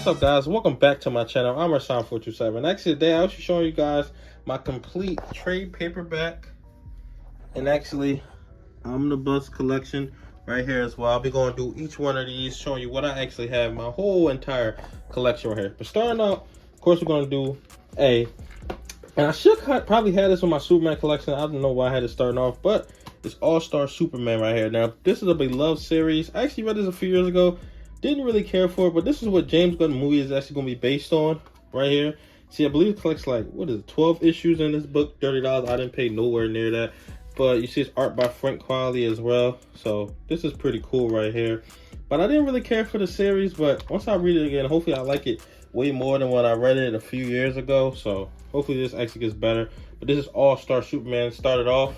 What's up, guys? Welcome back to my channel. I'm Rashawn427. Actually, today I'll be showing you guys my complete trade paperback and actually Omnibus collection right here as well. I'll be going through each one of these, showing you what I actually have, my whole entire collection right here. But starting out, of course, we're going to do and I should probably have this on my Superman collection. I don't know why I had it starting off, but it's All-Star Superman right here. Now, this is a beloved series. I actually read this a few years ago. Didn't really care for it, but this is what James Gunn movie is actually going to be based on right here. See, I believe it collects like, what is it, 12 issues in this book, $30. I didn't pay nowhere near that. But you see it's art by Frank Qualley as well. So this is pretty cool right here. But I didn't really care for the series, but once I read it again, hopefully I like it way more than when I read it a few years ago. So hopefully this actually gets better. But this is All-Star Superman started off.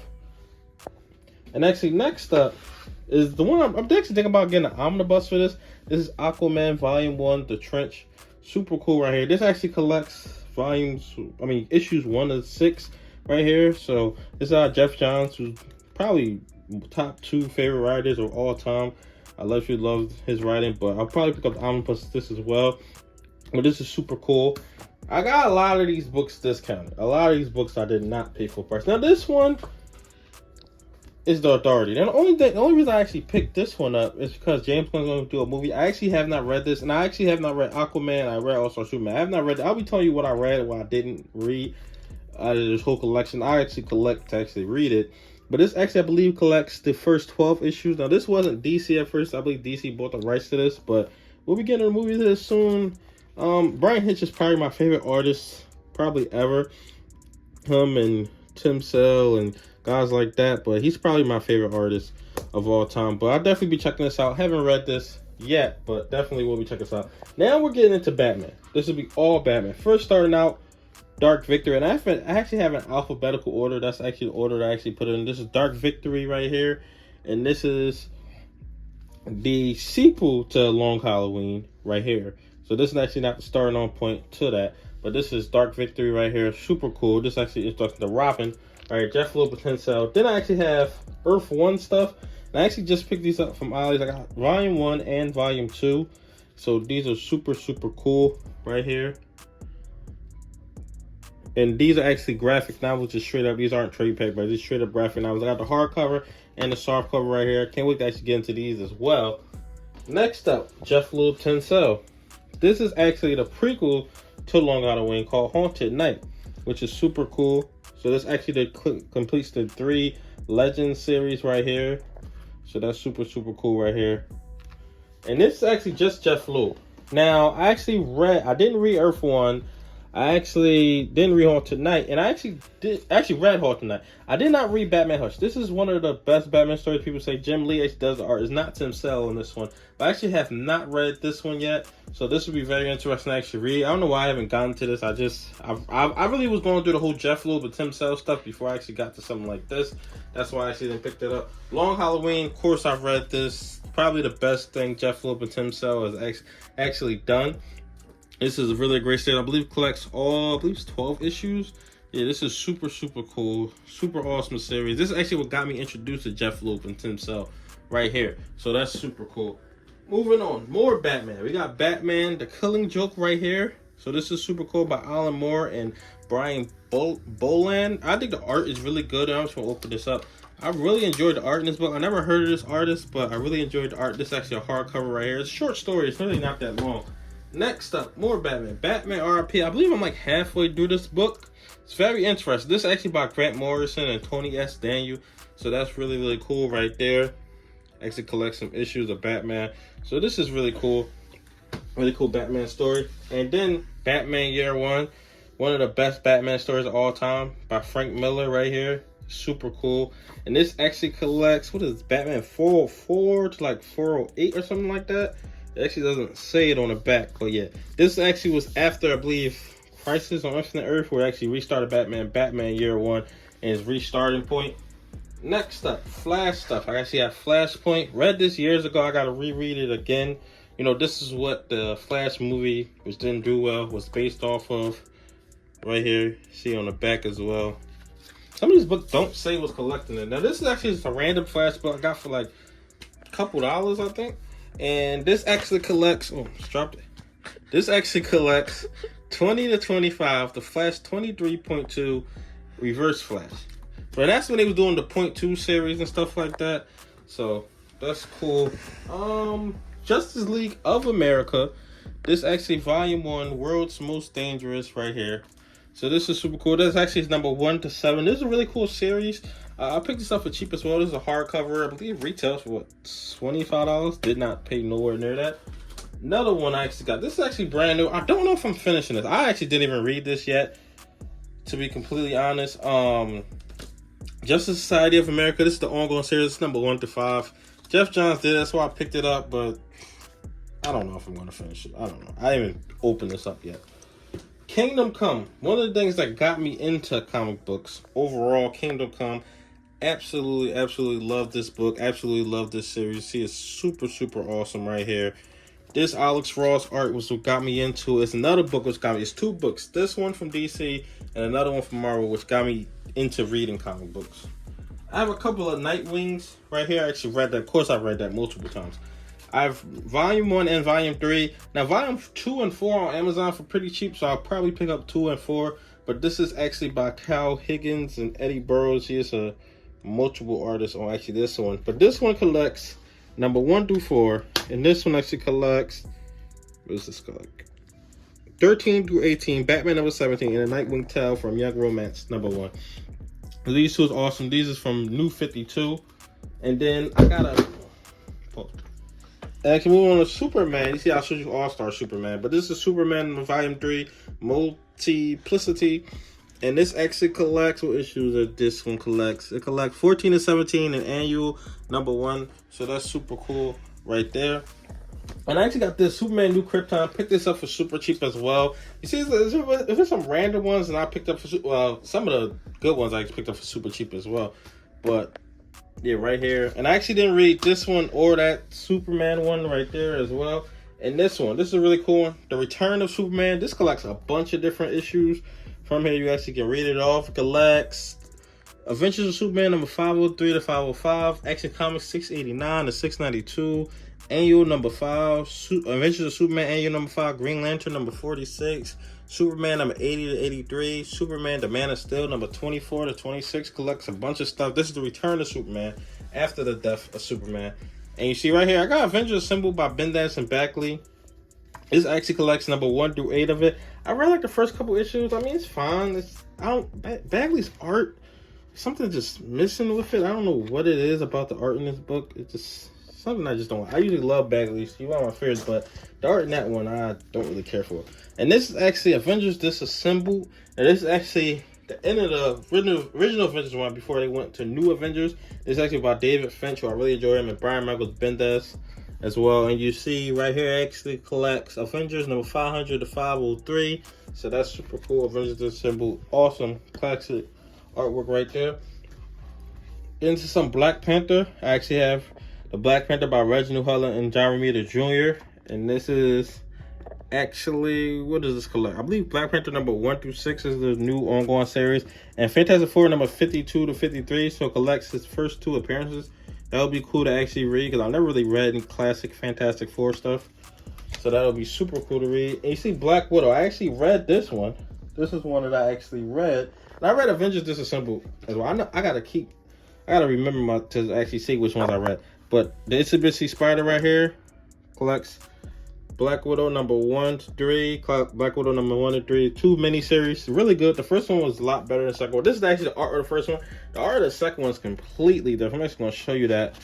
And actually next up is the one I'm actually thinking about getting an omnibus for this. This is Aquaman Volume 1, The Trench. Super cool right here. This actually collects issues 1 to 6 right here. So this is Jeff Johns, who's probably top 2 favorite writers of all time. I literally love his writing, but I'll probably pick up the omnibus this as well. But this is super cool. I got a lot of these books discounted. A lot of these books I did not pay full price. Now this one is The Authority. Now the only reason I actually picked this one up is because James Gunn's going to do a movie. I actually have not read this, and I actually have not read Aquaman. I read All-Star Superman. I have not read. I'll be telling you what I read and what I didn't read out of this whole collection. I actually collect to actually read it. But this actually, I believe, collects the first 12 issues. Now, this wasn't DC at first. I believe DC bought the rights to this, but we'll be getting a movie to this soon. Brian Hitch is probably my favorite artist, probably ever. Him and Tim Sale and guys like that, but he's probably my favorite artist of all time. But I'll definitely be checking this out. Haven't read this yet, but definitely will be checking this out. Now we're getting into Batman. This will be all Batman. First starting out, Dark Victory, and I actually have an alphabetical order. That's actually the order that I actually put it in. This is Dark Victory right here, and this is the sequel to Long Halloween right here. So this is actually not the starting on point to that, but this is Dark Victory right here. Super cool. This actually is talking to Robin. All right, Jeff Loeb with Cell. Then I actually have Earth 1 stuff. And I actually just picked these up from Ollie's. I got Volume 1 and Volume 2. So these are super, super cool right here. And these are actually graphic novels, just straight up. These aren't trade paper, these straight up graphic novels. I got the hardcover and the soft cover right here. Can't wait to actually get into these as well. Next up, Jeff Loeb Cell. This is actually the prequel to Long Halloween called Haunted Night, which is super cool. So this actually completes the 3 Legends series right here. So that's super, super cool right here. And this is actually just Jeff Loeb. Now, I didn't read Earth 1. I actually didn't read Haunted Night, and I actually read Haunted Night. I did not read Batman Hush. This is one of the best Batman stories. People say Jim Lee actually does the art. It's not Tim Sale in this one. But I actually have not read this one yet, so this will be very interesting to actually read. I don't know why I haven't gotten to this. I really was going through the whole Jeff Loeb and Tim Sale stuff before I actually got to something like this. That's why I actually didn't pick it up. Long Halloween, of course, I've read this. Probably the best thing Jeff Loeb and Tim Sale has actually done. This is a really great series. I believe it collects all, I believe it's 12 issues. Yeah, this is super, super cool. Super awesome series. This is actually what got me introduced to Jeff Loeb and Tim Sale right here. So that's super cool. Moving on, more Batman. We got Batman, The Killing Joke right here. So this is super cool by Alan Moore and Brian Boland. I think the art is really good. I'm just going to open this up. I really enjoyed the art in this book. I never heard of this artist, but I really enjoyed the art. This is actually a hardcover right here. It's a short story. It's really not that long. Next up, more Batman. Batman R.I.P. I believe I'm like halfway through this book. It's very interesting. This is actually by Grant Morrison and Tony S. Daniel. So that's really, really cool right there. Actually collects some issues of Batman. So this is really cool. Really cool Batman story. And then Batman Year One. One of the best Batman stories of all time by Frank Miller right here. Super cool. And this actually collects, what is Batman 404 to like 408 or something like that. It actually doesn't say it on the back, but yeah. This actually was after, I believe, Crisis on Infinite Earth, where it actually restarted Batman Year One, and his restarting point. Next up, Flash stuff. I actually have Flashpoint. Read this years ago. I got to reread it again. You know, this is what the Flash movie, which didn't do well, was based off of. Right here. See on the back as well. Some of these books don't say what's collecting it. Now, this is actually just a random Flash book I got for like a couple dollars, I think. And this actually collects, oh, just dropped it. This actually collects 20 to 25, the Flash 23.2 Reverse Flash. But that's when they was doing the .2 series and stuff like that. So that's cool. Justice League of America. This actually volume 1, World's Most Dangerous, right here. So this is super cool. This actually is number 1 to 7. This is a really cool series. I picked this up for cheap as well. This is a hardcover. I believe retails for what, $25. Did not pay nowhere near that. Another one I actually got. This is actually brand new. I don't know if I'm finishing this. I actually didn't even read this yet, to be completely honest. Justice Society of America. This is the ongoing series. It's number 1 to 5. Jeff Johns did it. That's why I picked it up, but I don't know if I'm going to finish it. I don't know. I haven't even opened this up yet. Kingdom Come. One of the things that got me into comic books overall, Kingdom Come. Absolutely love this book. Absolutely love this series. See, it's super awesome right here. This Alex Ross art was what got me into it. It's another book which got me. It's 2 books. This one from DC and another one from Marvel, which got me into reading comic books. I have a couple of Nightwings right here. I actually read that. Of course, I've read that multiple times. I have Volume 1 and Volume 3. Now, Volume 2 and 4 on Amazon for pretty cheap, so I'll probably pick up 2 and 4. But this is actually by Kyle Higgins and Eddie Burrows. He is a multiple artist on actually this one. But this one collects number 1 through 4. And this one actually collects, what is this collect? 13 through 18, Batman number 17, and a Nightwing Tale from Young Romance number 1. These 2 is awesome. These is from New 52. And then I got a... Actually, moving on to Superman. You see, I showed you All-Star Superman. But this is Superman Volume 3, Multiplicity. And this actually collects, what issues that this one collects? It collects 14 to 17 and annual number 1. So that's super cool right there. And I actually got this Superman New Krypton. Picked this up for super cheap as well. You see, if there's some random ones, and I picked up for some of the good ones I picked up for super cheap as well. But yeah, right here. And I actually didn't read this one or that Superman one right there as well. And this one, this is a really cool one. The Return of Superman. This collects a bunch of different issues. From here, you actually can read it off. It collects Adventures of Superman number 503 to 505. Action Comics 689 to 692. Annual number 5. Adventures of Superman annual number 5. Green Lantern number 46. Superman number 80 to 83. Superman the Man of Steel number 24 to 26. Collects a bunch of stuff. This is the Return of Superman after the death of Superman. And you see right here, I got Avengers assembled by Bendis and Bagley. This actually collects number 1 through 8 of it. I read like the first couple issues. I mean, it's fine. Bagley's art, something just missing with it. I don't know what it is about the art in this book. It's just something I just don't. I usually love Bagley's. He's one of my favorites, but the art in that one I don't really care for. And this is actually Avengers Disassembled. And this is actually the end of the original Avengers one before they went to New Avengers. This is actually by David Finch, who I really enjoy him, and Brian Michael Bendis as well. And you see right here actually collects Avengers number 500 to 503. So that's super cool. Avengers Disassembled. Awesome classic artwork right there. Into some Black Panther. I actually have the Black Panther by Reginald Hudlin and John Romita Jr. And this is actually, what does this collect? I believe Black Panther number 1 through 6 is the new ongoing series. And Fantastic Four number 52 to 53. So it collects his first 2 appearances. That would be cool to actually read, because I've never really read any classic Fantastic Four stuff. So that'll be super cool to read. And you see Black Widow. I actually read this one. This is one that I actually read. And I read Avengers Disassembled as well. I gotta remember to actually see which ones I read. But the Itsy Bitsy Spider right here collects Black Widow number 1 to 3. Black Widow number 1 to 3. 2 miniseries. Really good. The first one was a lot better than the second one. This is actually the art of the first one. The art of the second one is completely different. I'm just going to show you that.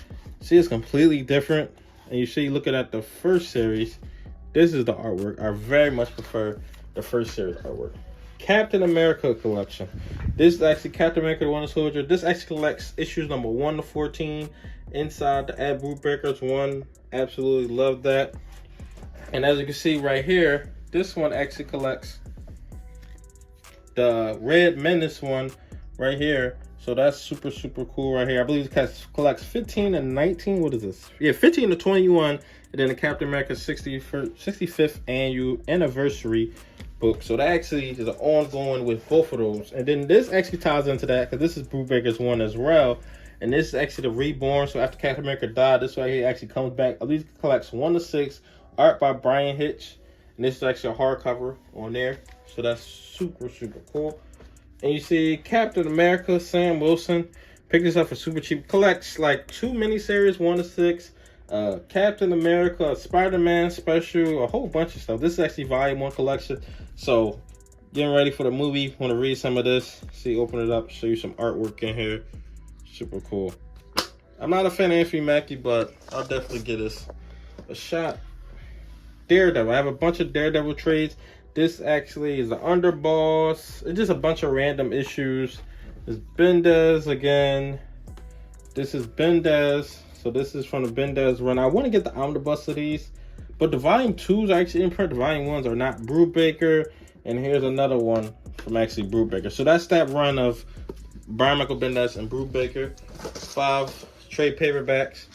See, it's completely different. And you see, looking at the first series, this is the artwork. I very much prefer the first series artwork. Captain America collection. This is actually Captain America the Winter Soldier. This actually collects issues number 1 to 14. Inside the Ad Brubaker's one. Absolutely love that. And as you can see right here, this one actually collects the Red Menace one right here. So that's super cool right here. I believe it collects 15 and 19. What is this? Yeah, 15 to 21. And then the Captain America 65th annual anniversary book. So that actually is an ongoing with both of those. And then this actually ties into that, because this is Brubaker's one as well. And this is actually the Reborn. So after Captain America died, this right here actually comes back. At least collects 1 to 6. Art by Brian Hitch. And this is actually a hardcover on there. So that's super, super cool. And you see Captain America, Sam Wilson. Picked this up for super cheap. Collects like 2 miniseries, 1 to 6. Captain America, Spider-Man special, a whole bunch of stuff. This is actually volume 1 collection. So getting ready for the movie. Want to read some of this. See, open it up, show you some artwork in here. Super cool. I'm not a fan of Anthony Mackie, but I'll definitely give this a shot. Daredevil. I have a bunch of Daredevil trades. This actually is the Underboss. It's just a bunch of random issues. There's Bendez again. This is Bendez. So this is from the Bendez run. I want to get the Omnibus of these, but the volume 2s are actually in print. The volume 1s are not. Brubaker. And here's another one from actually Brubaker. So that's that run of Brian Michael Bendez and Brubaker. 5 trade paperbacks.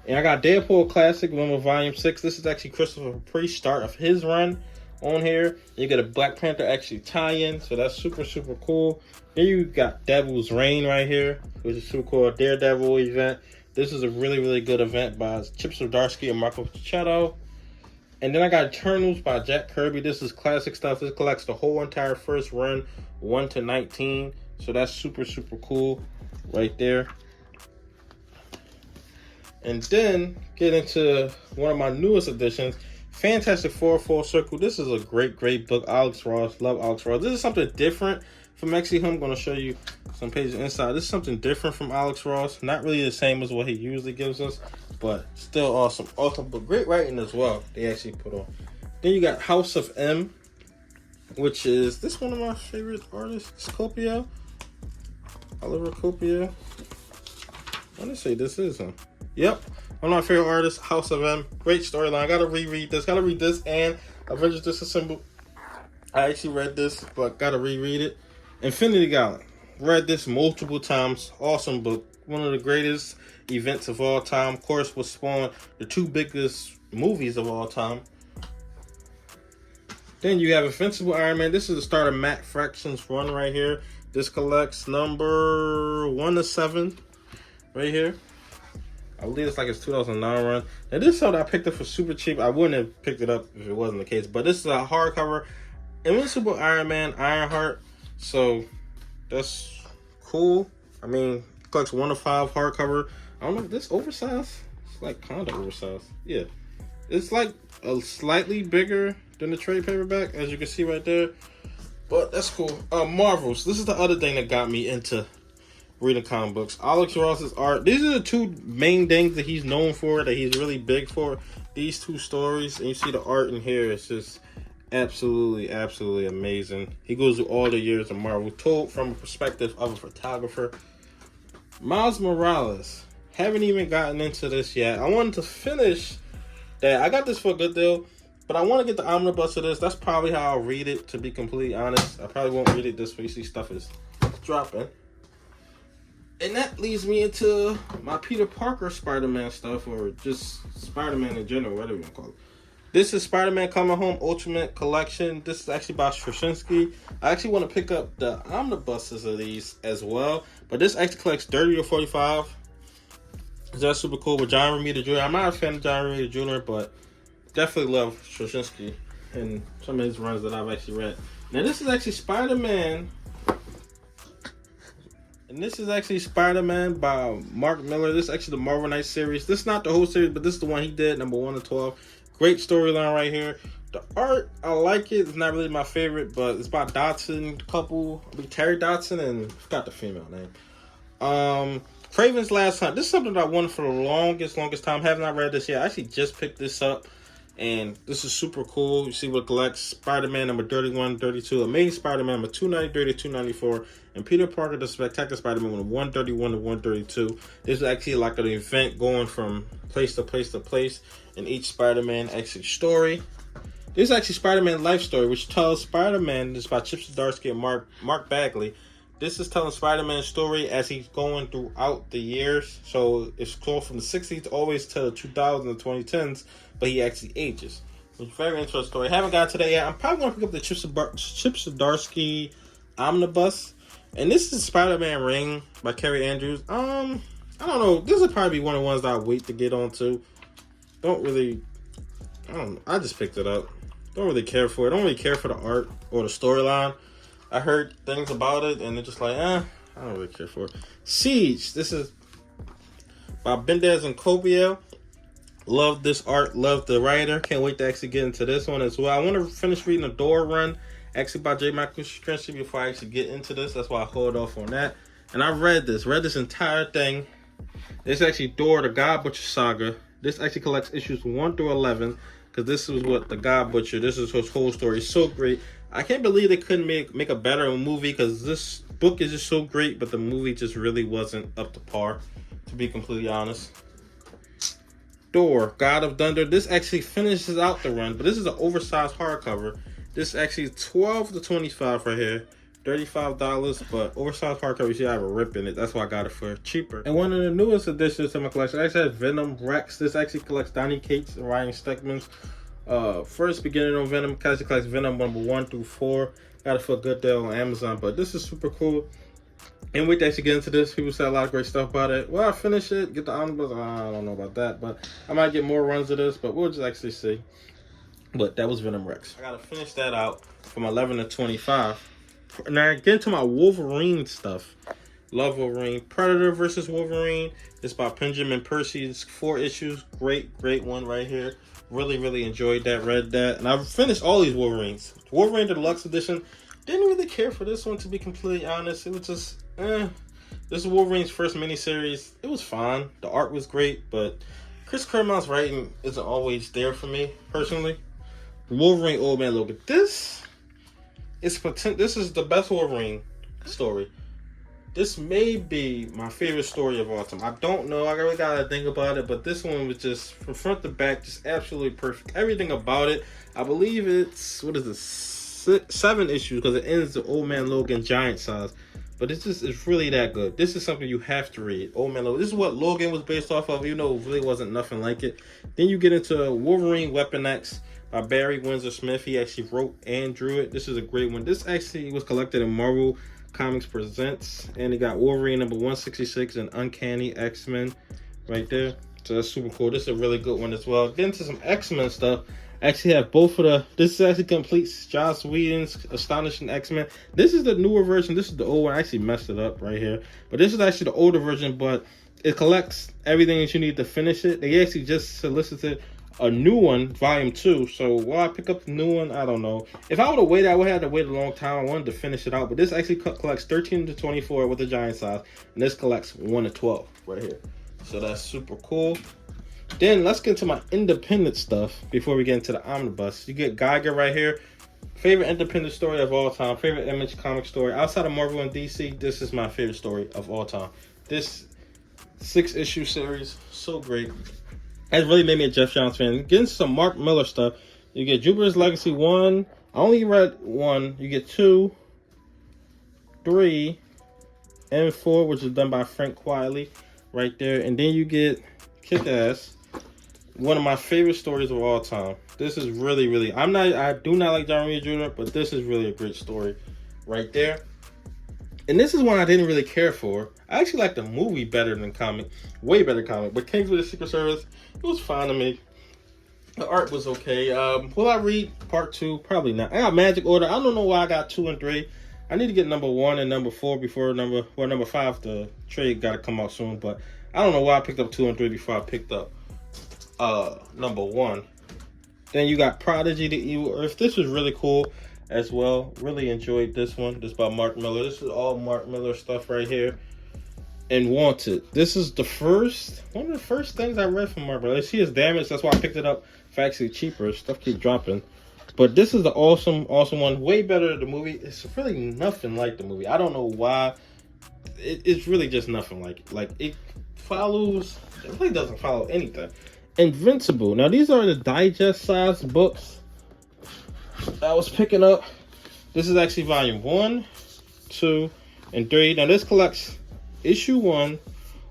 And I got Deadpool Classic, one with volume 6. This is actually Christopher Priest start of his run on here. You get a Black Panther actually tie-in, so that's super, super cool. Then you got Devil's Reign right here, which is super cool. Daredevil event. This is a really, really good event by Chip Zdarsky and Marco Pichetto. And then I got Eternals by Jack Kirby. This is classic stuff. This collects the whole entire first run, 1 to 19. So that's super, super cool right there. And then get into one of my newest editions, Fantastic Four Full Circle. This is a great, great book. Alex Ross, love Alex Ross. This is something different from actually him. I'm going to show you some pages inside. This is something different from Alex Ross. Not really the same as what he usually gives us, but still awesome. Awesome, but great writing as well. They actually put on. Then you got House of M, which is this one of my favorite artists, Copia. Oliver Copia. I want to say this is him. Yep, one of my favorite artists, House of M. Great storyline. Gotta reread this. Gotta read this and Avengers Disassembled. I actually read this, but gotta reread it. Infinity Gauntlet. Read this multiple times. Awesome book. One of the greatest events of all time. Of course, will spawn the 2 biggest movies of all time. Then you have Invincible Iron Man. This is the start of Matt Fraction's run right here. This collects number 1 to 7 right here. I believe it's like his 2009 run. Now this is something I picked up for super cheap. I wouldn't have picked it up if it wasn't the case. But this is a hardcover Invincible Iron Man Ironheart. So that's cool. I mean, it collects 1 to 5 hardcover. I don't know if this oversized. It's like kind of oversized. Yeah. It's like a slightly bigger than the trade paperback, as you can see right there. But that's cool. Marvels. This is the other thing that got me into reading comic books. Alex Ross's art. These are the 2 main things that he's known for, that he's really big for. These 2 stories. And you see the art in here. It's just absolutely, absolutely amazing. He goes through all the years of Marvel, told from a perspective of a photographer. Miles Morales. Haven't even gotten into this yet. I wanted to finish that. I got this for a good deal, but I want to get the omnibus of this. That's probably how I'll read it, to be completely honest. I probably won't read it this way. You see stuff is dropping. And that leads me into my Peter Parker Spider-Man stuff, or just Spider-Man in general, whatever you want to call it. This is Spider-Man Coming Home Ultimate Collection. This is actually by Straczynski. I actually want to pick up the omnibuses of these as well, but this actually collects 30 or 45. That's super cool with John Romita Jr. I'm not a fan of John Romita Jr., but definitely love Straczynski and some of his runs that I've actually read. Now this is actually Spider-Man. And this is actually Spider-Man by Mark Miller. This is actually the Marvel Knights series. This is not the whole series, but this is the one he did, number 1 to 12. Great storyline right here. The art, I like it. It's not really my favorite, but it's by Dodson couple. Terry Dodson and I forgot the female name. Craven's Last Hunt. This is something that I wanted for the longest time. Have not read this yet. I actually just picked this up. And this is super cool. You see what collects Spider-Man number 31, 32, Amazing Spider-Man number 293 to 294, and Peter Parker the Spectacular Spider-Man number 131 to 132. This is actually like an event going from place to place to place in each Spider-Man actually story. This is actually Spider-Man Life Story, which tells Spider-Man, this is by Chip Zdarsky and Mark Bagley. This is telling Spider-Man's story as he's going throughout the years. So it's close from the 60s always to the 2000s and 2010s, but he actually ages. It's a very interesting story. I haven't gotten to that yet. I'm probably going to pick up the Chip Zdarsky Omnibus. And this is Spider-Man Ring by Kerry Andrews. I don't know. This would probably be one of the ones that I wait to get onto. I just picked it up. Don't really care for it. Don't really care for the art or the storyline. I heard things about it and it's just like, I don't really care for it. Siege. This is by Bendez and Cobiel. Love this art. Love the writer. Can't wait to actually get into this one as well. I want to finish reading the Door Run, actually by J. Michael Straczynski, before I actually get into this. That's why I hold off on that. And I read this entire thing. This is actually Door, the God Butcher saga. This actually collects issues 1 through 11. Because this is what the God Butcher, this is his whole story. It's so great. I can't believe they couldn't make a better movie, because this book is just so great, but the movie just really wasn't up to par, to be completely honest. Door, God of Thunder. This actually finishes out the run, but this is an oversized hardcover. This actually 12 to 25 right here. $35, but oversized hardcover, you see I have a rip in it. That's why I got it for cheaper. And one of the newest additions to my collection, I actually have Venom Rex. This actually collects Donny Cates and Ryan Steckman's first beginning on Venom. Actually collects Venom number 1 through 4. Got it for a good deal on Amazon, but this is super cool. And wait to actually get into this. People said a lot of great stuff about it. Well, I finish it, get the Omnibus. I don't know about that, but I might get more runs of this, but we'll just actually see. But that was Venom Rex. I gotta finish that out from 11 to 25. Now get into my Wolverine stuff. Love Wolverine. Predator versus Wolverine. It's by Benjamin Percy. It's 4 issues. Great one right here. Really enjoyed that. Read that. And I've finished all these Wolverines. Wolverine Deluxe Edition. Didn't really care for this one, to be completely honest. It was just, This is Wolverine's first miniseries. It was fine. The art was great, but Chris Claremont's writing isn't always there for me, personally. Wolverine Old Man Logan. This is the best Wolverine story. This may be my favorite story of all time. I don't know. I really gotta think about it, but this one was just from front to back, just absolutely perfect. Everything about it. I believe it's 7 issues, because it ends the Old Man Logan giant size. But it's really that good. This is something you have to read. Old Man Logan. This is what Logan was based off of, even though it really wasn't nothing like it. Then you get into Wolverine Weapon X by Barry Windsor Smith. He actually wrote and drew it. This is a great one. This actually was collected in Marvel Comics Presents, and it got Wolverine number 166 and Uncanny X-Men right there. So that's super cool. This is a really good one as well. Get into some X-Men stuff. I actually have both of the. This is actually completes Joss Whedon's Astonishing X-Men. This is the newer version. This is the old one. I actually messed it up right here, but this is actually the older version. But it collects everything that you need to finish it. They actually just solicited a new one, volume 2. So will I pick up the new one? I don't know. If I would have waited, I would have had to wait a long time. I wanted to finish it out, but this actually collects 13 to 24 with the giant size, and this collects 1 to 12 right here. So that's super cool. Then let's get into my independent stuff before we get into the omnibus. You get Geiger right here. Favorite independent story of all time. Favorite Image comic story. Outside of Marvel and DC, this is my favorite story of all time. This 6-issue series, so great. That really made me a Jeff Johns fan. Get into some Mark Miller stuff. You get Jupiter's Legacy 1. I only read 1. You get 2, 3, and 4, which is done by Frank Quitely right there. And then you get Kick-Ass. One of my favorite stories of all time. This is really, I do not like John Romita Jr., but this is really a great story right there. And this is one I didn't really care for. I actually like the movie better than comic. Way better comic. But Kings of the Secret Service, it was fine to me. The art was okay. Will I read part 2? Probably not. I got Magic Order. I don't know why I got 2 and 3. I need to get number 1 and number 4 before number 5. The trade got to come out soon. But I don't know why I picked up 2 and 3 before I picked up number 1. Then you got Prodigy the Evil Earth. This was really cool as well. Really enjoyed this one. This is by Mark Miller. This is all Mark Miller stuff right here. And Wanted. This is one of the first things I read from Mark Miller. I see it's damaged. That's why I picked it up for actually cheaper. Stuff keep dropping. But this is the awesome one. Way better than the movie. It's really nothing like the movie. I don't know why. It's really just nothing like it. Like, it really doesn't follow anything. Invincible. Now, these are the digest-sized books I was picking up. This is actually volume 1, 2, and 3. Now, this collects issue 1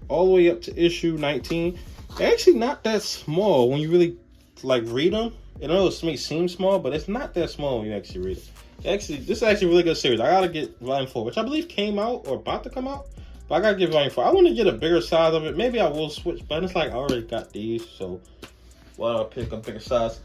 all the way up to issue 19. They're actually not that small when you really read them. I know it may seem small, but it's not that small when you actually read it. This is actually a really good series. I gotta get volume 4, which I believe came out or about to come out. But I gotta get volume 4. I want to get a bigger size of it. Maybe I will switch, but it's like I already got these, so why don't I pick a bigger size?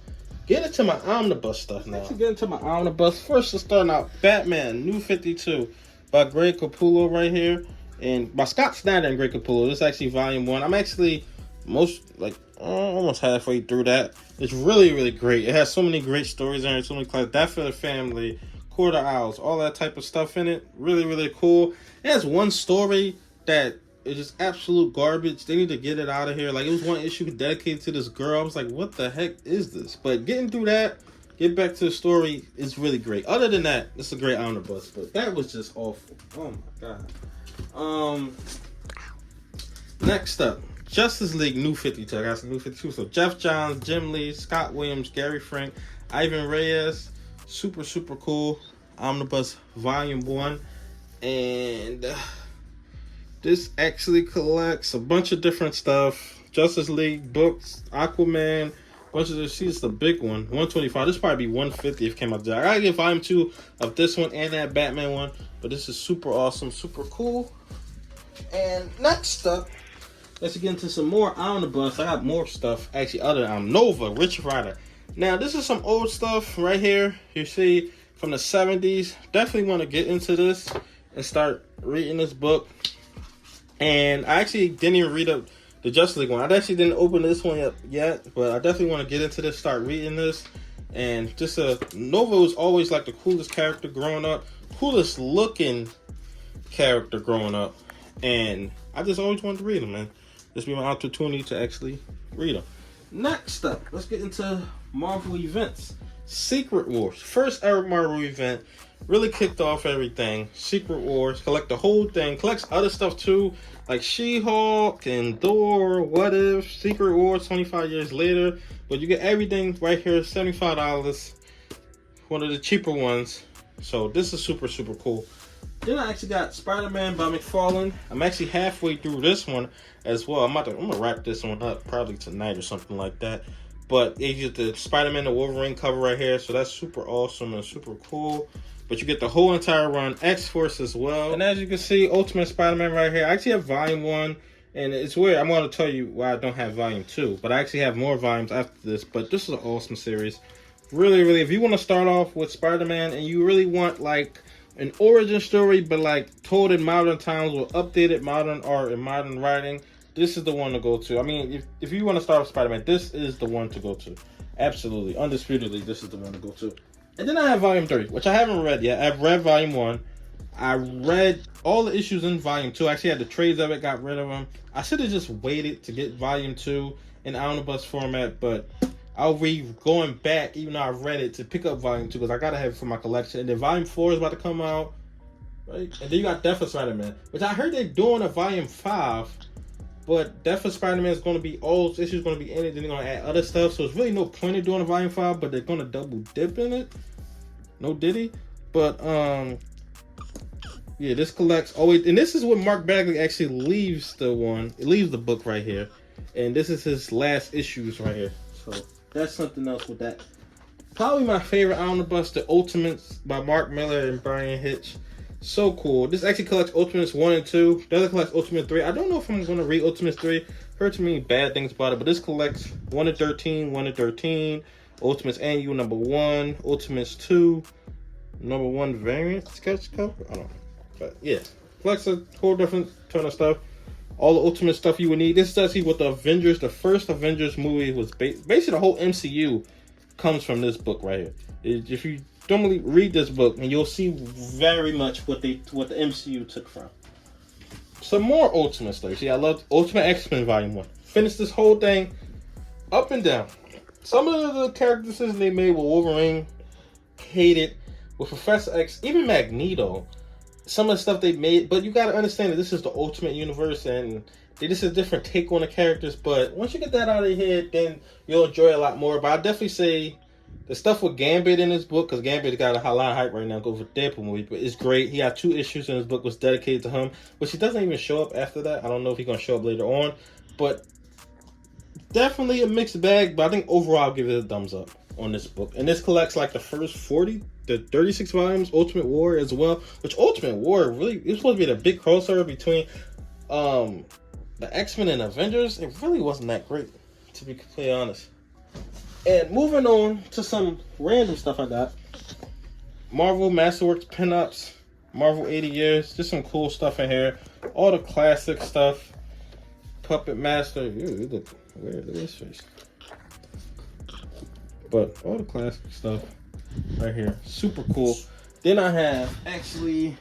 get into my omnibus stuff now. Let's get into my omnibus. First, let's start out Batman New 52 by Greg Capullo right here, and by Scott Snyder and Greg Capullo. This is actually volume 1. I'm actually almost halfway through that. It's really, really great. It has so many great stories in it. So many classics. That for the Family, Quarter Owls, all that type of stuff in it. Really, really cool. It has one story that is just absolute garbage. They need to get it out of here. Like, it was one issue dedicated to this girl. I was like, what the heck is this? But getting through that, get back to the story is really great. Other than that, it's a great omnibus. But that was just awful. Oh my god. Next up, Justice League New 52. I got some New 52. So Jeff Johns, Jim Lee, Scott Williams, Gary Frank, Ivan Reyes. Super, super cool. Omnibus Volume 1. And this actually collects a bunch of different stuff. Justice League books, Aquaman, bunch of this. It's the big one, 125. This probably be 150 if it came out there. I gotta get volume 2 of this one and that Batman one. But this is super awesome, super cool. And next up, let's get into some more omnibus. I got more stuff actually other than Nova, Richard Rider. Now this is some old stuff right here. You see from the 70s. Definitely want to get into this and start reading this book. And I actually didn't even read up the Justice League one. I actually didn't open this one up yet, but I definitely want to get into this, start reading this. And just Nova was always like the coolest character growing up, coolest looking character growing up, and I just always wanted to read them, man. This will be my opportunity to actually read them. Next up, let's get into Marvel events. Secret Wars, first ever Marvel event. Really kicked off everything. Secret Wars, collect the whole thing. Collects other stuff too, like She-Hulk and Thor, What If, Secret Wars 25 years later. But you get everything right here, $75. One of the cheaper ones. So this is super, super cool. Then I actually got Spider-Man by McFarlane. I'm actually halfway through this one as well. I'm gonna wrap this one up probably tonight or something like that. But you get the Spider-Man and Wolverine cover right here. So that's super awesome and super cool. But you get the whole entire run, X-Force as well. And as you can see, Ultimate Spider-Man right here. I actually have volume 1. And it's weird. I'm going to tell you why I don't have volume 2. But I actually have more volumes after this. But this is an awesome series. Really, really. If you want to start off with Spider-Man and you really want like an origin story, but like told in modern times with updated modern art and modern writing, this is the one to go to. I mean, if you want to start with Spider-Man, this is the one to go to. Absolutely. Undisputedly, this is the one to go to. And then I have volume 3, which I haven't read yet. I've read volume 1. I read all the issues in volume 2. I actually had the trades of it, got rid of them. I should have just waited to get volume 2 in omnibus format, but I'll be going back, even though I read it, to pick up volume 2 because I gotta have it for my collection. And then volume 4 is about to come out, right? And then you got Death of Spider-Man, which I heard they're doing a volume 5, but Death of Spider-Man is going to be all issues going to be in it. Then they're going to add other stuff, so it's really no point in doing a volume 5, but they're going to double dip in it. No diddy, but yeah, this collects always, and this is what Mark Bagley actually leaves the book right here, and this is his last issues right here. So that's something else with that. Probably my favorite omnibus, the Ultimates by Mark Miller and Brian Hitch. So cool. This actually collects Ultimates 1 and 2. Doesn't collect Ultimate 3. I don't know if I'm going to read Ultimates 3. Heard too many bad things about it, but this collects 1 and 13, 1 and 13. Ultimates Annual number 1, Ultimates 2, number 1 variant sketch cover. I don't know. But yeah, collects a whole different ton of stuff. All the Ultimate stuff you would need. This is actually what the Avengers, the first Avengers movie was basically the whole MCU comes from this book right here. If you normally read this book, and you'll see very much what the MCU took from. Some more Ultimate stuff. See, I love Ultimate X-Men Volume 1. Finished this whole thing up and down. Some of the character decisions they made with Wolverine, hated. With Professor X, even Magneto, some of the stuff they made, but you gotta understand that this is the Ultimate Universe, and this is a different take on the characters, but once you get that out of your head, then you'll enjoy it a lot more. But I definitely say the stuff with Gambit in this book, because Gambit got a lot of hype right now, go for Deadpool movie, but it's great. He had 2 issues in his book was dedicated to him, which he doesn't even show up after that. I don't know if he's going to show up later on, but definitely a mixed bag, but I think overall I'll give it a thumbs up on this book. And this collects like the first 36 volumes, Ultimate War as well, which Ultimate War really, it was supposed to be the big crossover between the X-Men and Avengers. It really wasn't that great, to be completely honest. And moving on to some random stuff I got. Marvel Masterworks pinups, Marvel 80 Years, just some cool stuff in here. All the classic stuff. Puppet Master, you look weird at this face. But all the classic stuff right here, super cool. Then I have actually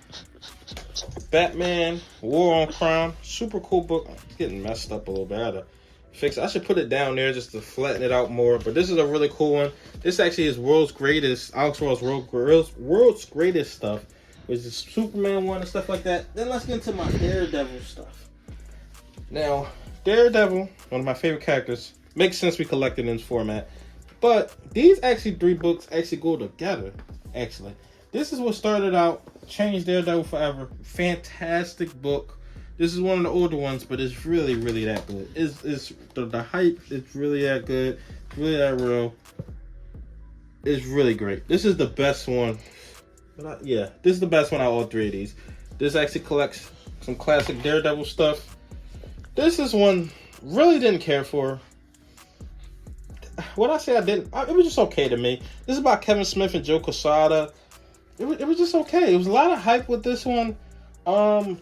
Batman War on Crime, super cool book. It's getting messed up a little bit. I gotta fix it. I should put it down there just to flatten it out more. But this is a really cool one. This actually is World's Greatest, Alex World's Greatest stuff, which is Superman one and stuff like that. Then let's get into my Daredevil stuff. Now, Daredevil, one of my favorite characters, makes sense we collected in this format. But these actually 3 books actually go together, actually. This is what started out, changed Daredevil forever. Fantastic book. This is one of the older ones, but it's really, really that good. It's the hype, it's really that good. It's really that real. It's really great. This is the best one. Yeah, this is the best one out of all 3 of these. This actually collects some classic Daredevil stuff. This is one really didn't care for. What I say I didn't, it was just okay to me. This is about Kevin Smith and Joe Quesada. It was just okay. It was a lot of hype with this one.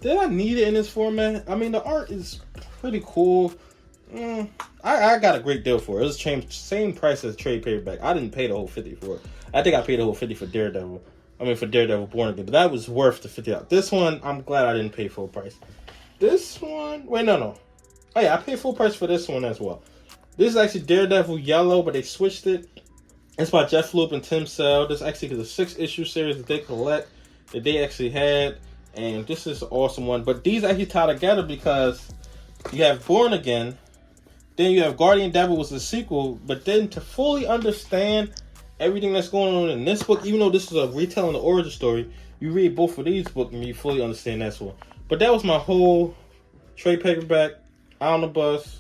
Did I need it in this format? I mean, the art is pretty cool. I got a great deal for it. It was same price as trade paperback. I didn't pay the whole $50 for it. I think I paid the whole $50 for Daredevil. I mean, for Daredevil Born Again. But that was worth the $50. This one, I'm glad I didn't pay full price. This one, wait, no. Oh yeah, I paid full price for this one as well. This is actually Daredevil Yellow, but they switched it. It's by Jeff Loeb and Tim Sale. This actually is a 6-issue series that they collect, that they actually had. And this is an awesome one. But these actually tie together because you have Born Again, then you have Guardian Devil was the sequel. But then to fully understand everything that's going on in this book, even though this is a retelling the origin story, you read both of these books and you fully understand that one. But that was my whole trade paperback, Omnibus.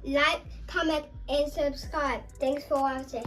Like, comment, and subscribe. Thanks for watching.